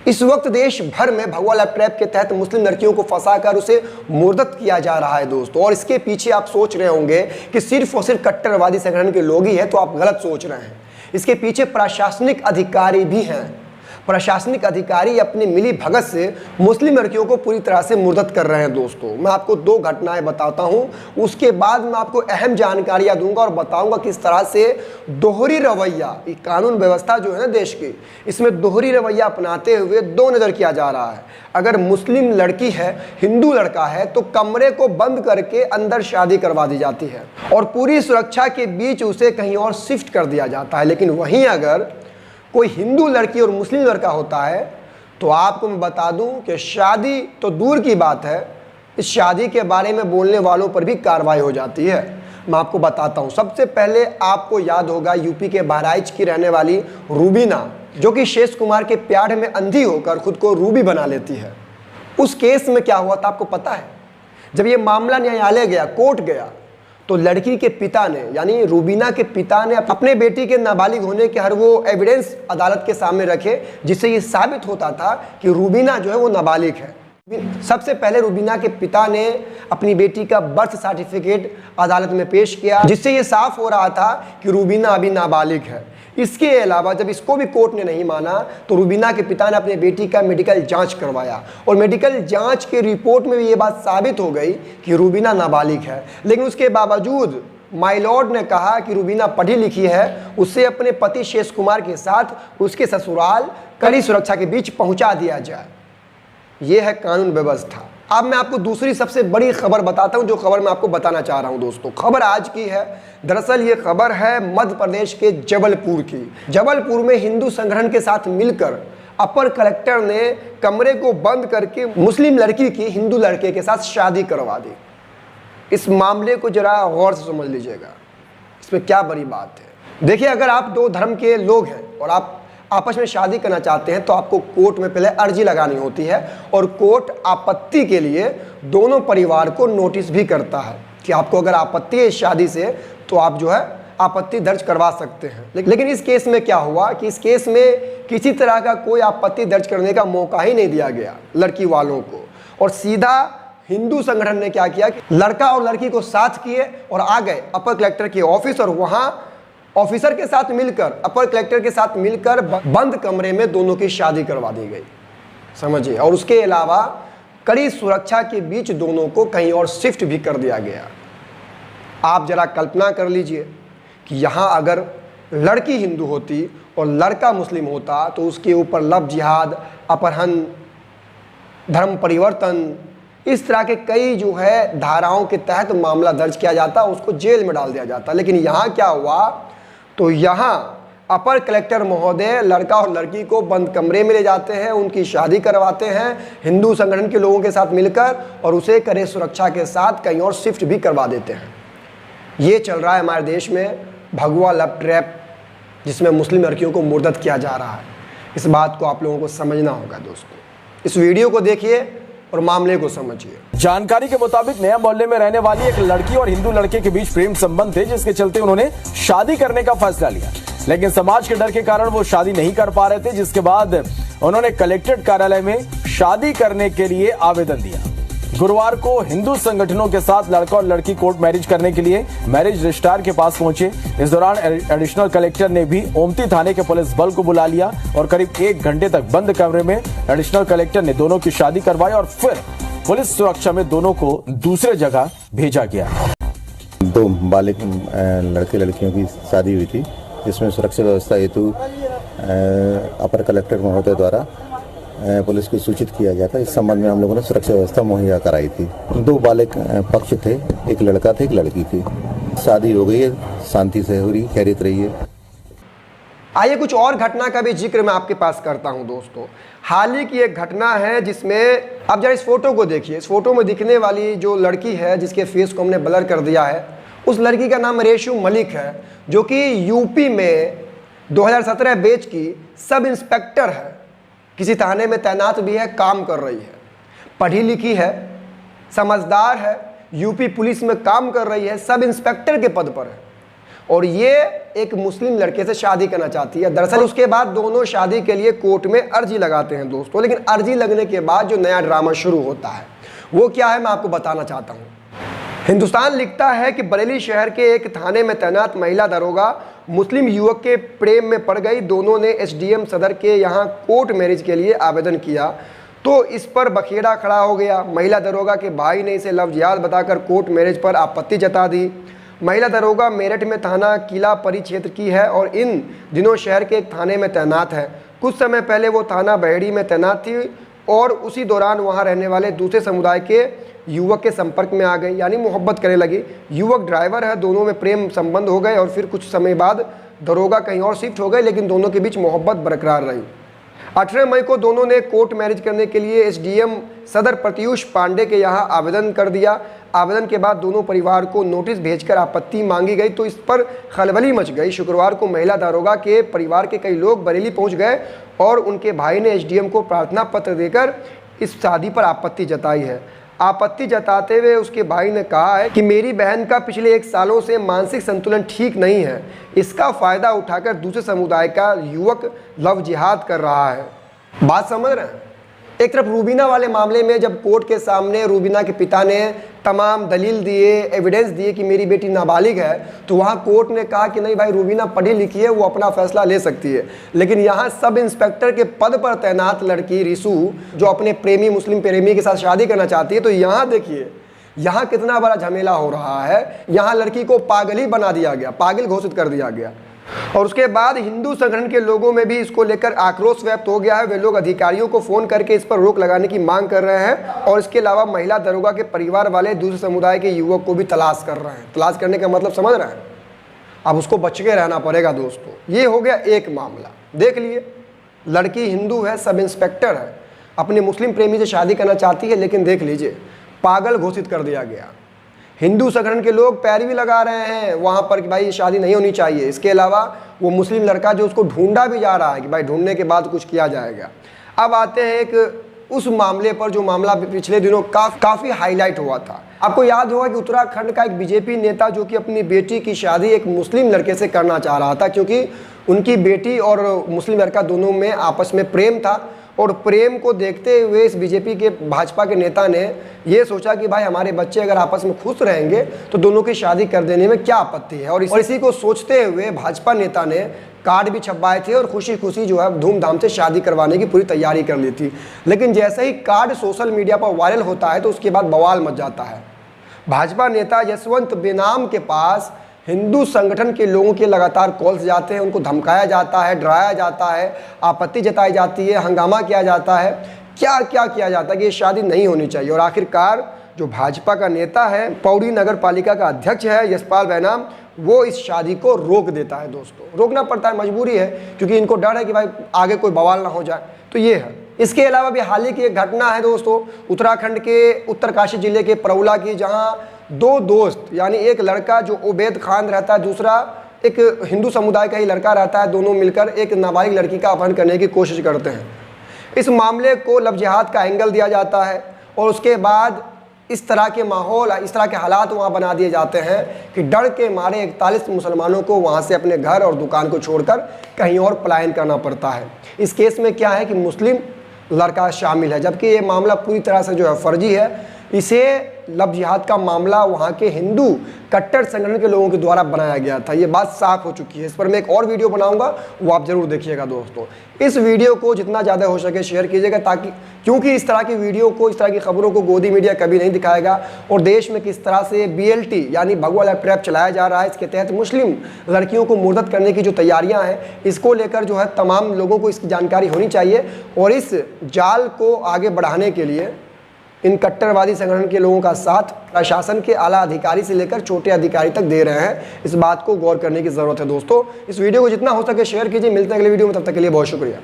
इस वक्त देश भर में भगवा लव ट्रैप के तहत मुस्लिम लड़कियों को फंसाकर उसे मुर्दत किया जा रहा है दोस्तों। और इसके पीछे आप सोच रहे होंगे कि सिर्फ और सिर्फ कट्टरवादी संगठन के लोग ही हैं, तो आप गलत सोच रहे हैं। इसके पीछे प्रशासनिक अधिकारी भी हैं। प्रशासनिक अधिकारी अपनी मिली भगत से मुस्लिम लड़कियों को पूरी तरह से मुर्दत कर रहे हैं दोस्तों। मैं आपको 2 घटनाएं बताता हूं, उसके बाद मैं आपको अहम जानकारियां दूंगा और बताऊंगा किस तरह से दोहरी रवैया, कानून व्यवस्था जो है ना देश की, इसमें दोहरी रवैया अपनाते हुए 2 नज़र किया जा रहा है। अगर मुस्लिम लड़की है, हिंदू लड़का है, तो कमरे को बंद करके अंदर शादी करवा दी जाती है और पूरी सुरक्षा के बीच उसे कहीं और शिफ्ट कर दिया जाता है। लेकिन वहीं अगर कोई हिंदू लड़की और मुस्लिम लड़का होता है तो आपको मैं बता दूं कि शादी तो दूर की बात है, इस शादी के बारे में बोलने वालों पर भी कार्रवाई हो जाती है। मैं आपको बताता हूं। सबसे पहले आपको याद होगा यूपी के बहराइच की रहने वाली रूबीना, जो कि शेष कुमार के प्यार में अंधी होकर खुद को रूबी बना लेती है। उस केस में क्या हुआ था आपको पता है? जब ये मामला न्यायालय गया, कोर्ट गया, तो लड़की के पिता ने, यानी रूबीना के पिता ने अपने बेटी के नाबालिग होने के हर वो एविडेंस अदालत के सामने रखे जिससे ये साबित होता था कि रूबीना जो है वो नाबालिग है। सबसे पहले रूबीना के पिता ने अपनी बेटी का बर्थ सर्टिफिकेट अदालत में पेश किया, जिससे ये साफ हो रहा था कि रूबीना अभी नाबालिग है। इसके अलावा जब इसको भी कोर्ट ने नहीं माना तो रूबीना के पिता ने अपनी बेटी का मेडिकल जांच करवाया और मेडिकल जांच के रिपोर्ट में भी ये बात साबित हो गई कि रूबीना नाबालिग है। लेकिन उसके बावजूद माय लॉर्ड ने कहा कि रूबीना पढ़ी लिखी है, उसे अपने पति शेष कुमार के साथ उसके ससुराल कड़ी सुरक्षा के बीच पहुंचा दिया जाए। यह है कानून व्यवस्था। अब मैं आपको दूसरी सबसे बड़ी खबर बताता हूं, जो खबर मैं आपको बताना चाह रहा हूं दोस्तों। खबर आज की है। दरअसल ये खबर है मध्य प्रदेश के जबलपुर की। जबलपुर में हिंदू संगठन के साथ मिलकर अपर कलेक्टर ने कमरे को बंद करके मुस्लिम लड़की की हिंदू लड़के के साथ शादी करवा दी। इस मामले को जरा गौर से समझ लीजिएगा, इसमें क्या बड़ी बात है। देखिए, अगर आप 2 धर्म के लोग हैं और आप आपस में शादी करना चाहते हैं तो आपको कोर्ट में पहले अर्जी लगानी होती है और कोर्ट आपत्ति के लिए दोनों परिवार को नोटिस भी करता है कि आपको अगर आपत्ति है इस शादी से तो आप जो है आपत्ति दर्ज करवा सकते हैं। लेकिन इस केस में क्या हुआ कि इस केस में किसी तरह का कोई आपत्ति दर्ज करने का मौका ही नहीं दिया गया लड़की वालों को, और सीधा हिंदू संगठन ने क्या किया कि लड़का और लड़की को साथ किए और आ गए अपर कलेक्टर के ऑफिस और वहां ऑफिसर के साथ मिलकर, अपर कलेक्टर के साथ मिलकर बंद कमरे में दोनों की शादी करवा दी गई, समझिए। और उसके अलावा कड़ी सुरक्षा के बीच दोनों को कहीं और शिफ्ट भी कर दिया गया। आप जरा कल्पना कर लीजिए कि यहाँ अगर लड़की हिंदू होती और लड़का मुस्लिम होता तो उसके ऊपर लव जिहाद, अपहरण, धर्म परिवर्तन, इस तरह के कई जो है धाराओं के तहत मामला दर्ज किया जाता, उसको जेल में डाल दिया जाता। लेकिन यहाँ क्या हुआ, तो यहाँ अपर कलेक्टर महोदय लड़का और लड़की को बंद कमरे में ले जाते हैं, उनकी शादी करवाते हैं हिंदू संगठन के लोगों के साथ मिलकर और उसे कड़े सुरक्षा के साथ कहीं और शिफ्ट भी करवा देते हैं। ये चल रहा है हमारे देश में भगवा लव ट्रैप, जिसमें मुस्लिम लड़कियों को मुर्दत किया जा रहा है। इस बात को आप लोगों को समझना होगा दोस्तों। इस वीडियो को देखिए और मामले को समझिए। जानकारी के मुताबिक नया मोहल्ले में रहने वाली एक लड़की और हिंदू लड़के के बीच प्रेम संबंध थे, जिसके चलते उन्होंने शादी करने का फैसला लिया। लेकिन समाज के डर के कारण वो शादी नहीं कर पा रहे थे, जिसके बाद उन्होंने कलेक्ट्रेट कार्यालय में शादी करने के लिए आवेदन दिया। गुरुवार को हिंदू संगठनों के साथ लड़का और लड़की कोर्ट मैरिज करने के लिए मैरिज रजिस्ट्रार के पास पहुंचे। इस दौरान एडिशनल कलेक्टर ने भी ओमती थाने के पुलिस बल को बुला लिया और करीब 1 घंटे तक बंद कमरे में एडिशनल कलेक्टर ने दोनों की शादी करवाई और फिर पुलिस सुरक्षा में दोनों को दूसरे जगह भेजा गया। 2 बालिग लड़के लड़कियों की शादी हुई थी, जिसमें सुरक्षा व्यवस्था हेतु अपर कलेक्टर महोदय द्वारा पुलिस को सूचित किया गया था। इस संबंध में हम लोगों ने सुरक्षा व्यवस्था मुहैया कराई थी। 2 बालिग पक्ष थे, एक लड़का था एक लड़की थी। शादी हो गई है, शांति से हो रही, खैरियत रही है। आइए कुछ और घटना का भी जिक्र मैं आपके पास करता हूं दोस्तों। हाल ही की एक घटना है जिसमें आप जरा इस फोटो को देखिए। इस फोटो में दिखने वाली जो लड़की है जिसके फेस को हमने ब्लर कर दिया है, उस लड़की का नाम रेशु मलिक है, जो कि यूपी में 2017 बैच की सब इंस्पेक्टर है, किसी थाने में तैनात भी है, काम कर रही है, पढ़ी लिखी है, समझदार है, यूपी पुलिस में काम कर रही है, सब इंस्पेक्टर के पद पर है। और ये एक मुस्लिम लड़के से शादी करना चाहती है। दरअसल उसके बाद दोनों शादी के लिए कोर्ट में अर्जी लगाते हैं दोस्तों। लेकिन अर्जी लगने के बाद जो नया ड्रामा शुरू होता है वो क्या है, मैं आपको बताना चाहता हूँ। हिंदुस्तान लिखता है कि बरेली शहर के एक थाने में तैनात महिला दरोगा मुस्लिम युवक के प्रेम में पड़ गई। दोनों ने एसडीएम सदर के यहाँ कोर्ट मैरिज के लिए आवेदन किया तो इस पर बखेड़ा खड़ा हो गया। महिला दरोगा के भाई ने इसे लव जिहाद बताकर कोर्ट मैरिज पर आपत्ति जता दी। महिला दरोगा मेरठ में थाना किला परी क्षेत्र की है और इन दिनों शहर के एक थाने में तैनात है। कुछ समय पहले वो थाना बहेड़ी में तैनात थी और उसी दौरान वहां रहने वाले दूसरे समुदाय के युवक के संपर्क में आ गई, यानी मोहब्बत करने लगी। युवक ड्राइवर है, दोनों में प्रेम संबंध हो गए और फिर कुछ समय बाद दरोगा कहीं और शिफ्ट हो गए, लेकिन दोनों के बीच मोहब्बत बरकरार रही। 18 मई को दोनों ने कोर्ट मैरिज करने के लिए एसडीएम सदर प्रत्युष पांडे के यहाँ आवेदन कर दिया। आवेदन के बाद दोनों परिवार को नोटिस भेजकर आपत्ति मांगी गई तो इस पर खलबली मच गई। शुक्रवार को महिला दारोगा के परिवार के कई लोग बरेली पहुंच गए और उनके भाई ने एसडीएम को प्रार्थना पत्र देकर इस शादी पर आपत्ति जताई है। आपत्ति जताते हुए उसके भाई ने कहा है कि मेरी बहन का पिछले 1 सालों से मानसिक संतुलन ठीक नहीं है। इसका फायदा उठाकर दूसरे समुदाय का युवक लव जिहाद कर रहा है। बात समझ रहे हैं? एक तरफ रूबीना वाले मामले में जब कोर्ट के सामने रूबीना के पिता ने तमाम दलील दिए, एविडेंस दिए कि मेरी बेटी नाबालिग है, तो वहाँ कोर्ट ने कहा कि नहीं भाई, रूबीना पढ़ी लिखी है, वो अपना फैसला ले सकती है। लेकिन यहाँ सब इंस्पेक्टर के पद पर तैनात लड़की रिसू जो अपने प्रेमी मुस्लिम प्रेमी के साथ शादी करना चाहती है, तो यहाँ देखिए यहाँ कितना बड़ा झमेला हो रहा है। यहाँ लड़की को पागल ही बना दिया गया, पागल घोषित कर दिया गया। और उसके बाद हिंदू संगठन के लोगों में भी इसको लेकर आक्रोश व्यक्त हो गया है। वे लोग अधिकारियों को फोन करके इस पर रोक लगाने की मांग कर रहे हैं और इसके अलावा महिला दरोगा के परिवार वाले दूसरे समुदाय के युवक को भी तलाश कर रहे हैं। तलाश करने का मतलब समझ रहे हैं? अब उसको बच के रहना पड़ेगा दोस्तों। ये हो गया एक मामला, देख लिए। लड़की हिंदू है, सब इंस्पेक्टर है, अपने मुस्लिम प्रेमी से शादी करना चाहती है, लेकिन देख लीजिए पागल घोषित कर दिया गया। हिंदू संगठन के लोग पैरवी लगा रहे हैं वहाँ पर कि भाई ये शादी नहीं होनी चाहिए। इसके अलावा वो मुस्लिम लड़का जो उसको ढूंढा भी जा रहा है कि भाई ढूंढने के बाद कुछ किया जाएगा। अब आते हैं एक उस मामले पर जो मामला पिछले दिनों काफ़ी हाईलाइट हुआ था। आपको याद होगा कि उत्तराखंड का एक बीजेपी नेता जो कि अपनी बेटी की शादी एक मुस्लिम लड़के से करना चाह रहा था, क्योंकि उनकी बेटी और मुस्लिम लड़का दोनों में आपस में प्रेम था। और प्रेम को देखते हुए इस बीजेपी के भाजपा के नेता ने ये सोचा कि भाई हमारे बच्चे अगर आपस में खुश रहेंगे तो दोनों की शादी कर देने में क्या आपत्ति है। और इसी को सोचते हुए भाजपा नेता ने कार्ड भी छपवाए थे और खुशी खुशी जो है धूमधाम से शादी करवाने की पूरी तैयारी कर ली थी। लेकिन जैसे ही कार्ड सोशल मीडिया पर वायरल होता है तो उसके बाद बवाल मच जाता है। भाजपा नेता यशवंत बेनाम के पास हिंदू संगठन के लोगों के लगातार कॉल्स जाते हैं, उनको धमकाया जाता है, डराया जाता है, आपत्ति जताई जाती है, हंगामा किया जाता है, क्या क्या किया जाता है कि ये शादी नहीं होनी चाहिए। और आखिरकार जो भाजपा का नेता है, पौड़ी नगर पालिका का अध्यक्ष है यशपाल बेनाम, वो इस शादी को रोक देता है। दोस्तों रोकना पड़ता है, मजबूरी है, क्योंकि इनको डर है कि भाई आगे कोई बवाल ना हो जाए। तो ये है। इसके अलावा भी हाल ही की एक घटना है दोस्तों, उत्तराखंड के उत्तरकाशी जिले के परौला की, जहाँ 2 दोस्त यानी एक लड़का जो उबैद खान रहता है, दूसरा एक हिंदू समुदाय का ही लड़का रहता है, दोनों मिलकर एक नाबालिग लड़की का अपहरण करने की कोशिश करते हैं। इस मामले को लव जिहाद का एंगल दिया जाता है और उसके बाद इस तरह के माहौल, इस तरह के हालात वहाँ बना दिए जाते हैं कि डर के मारे 41 मुसलमानों को वहाँ से अपने घर और दुकान को छोड़कर कहीं और पलायन करना पड़ता है। इस केस में क्या है कि मुस्लिम लड़का शामिल है, जबकि ये मामला पूरी तरह से जो है फर्जी है। इसे लव जिहाद का मामला वहाँ के हिंदू कट्टर संगठन के लोगों के द्वारा बनाया गया था। ये बात साफ हो चुकी है। इस पर मैं एक और वीडियो बनाऊंगा, वो आप जरूर देखिएगा दोस्तों। इस वीडियो को जितना ज़्यादा हो सके शेयर कीजिएगा, ताकि क्योंकि इस तरह की वीडियो को, इस तरह की खबरों को गोदी मीडिया कभी नहीं दिखाएगा। और देश में किस तरह से BLT यानी भगवा लैब ट्रैप चलाया जा रहा है, इसके तहत मुस्लिम लड़कियों को मुर्दत करने की जो तैयारियां हैं, इसको लेकर जो है तमाम लोगों को इसकी जानकारी होनी चाहिए। और इस जाल को आगे बढ़ाने के लिए इन कट्टरवादी संगठन के लोगों का साथ प्रशासन के आला अधिकारी से लेकर छोटे अधिकारी तक दे रहे हैं। इस बात को गौर करने की ज़रूरत है दोस्तों। इस वीडियो को जितना हो सके शेयर कीजिए। मिलते हैं अगले वीडियो में, तब तक के लिए बहुत शुक्रिया।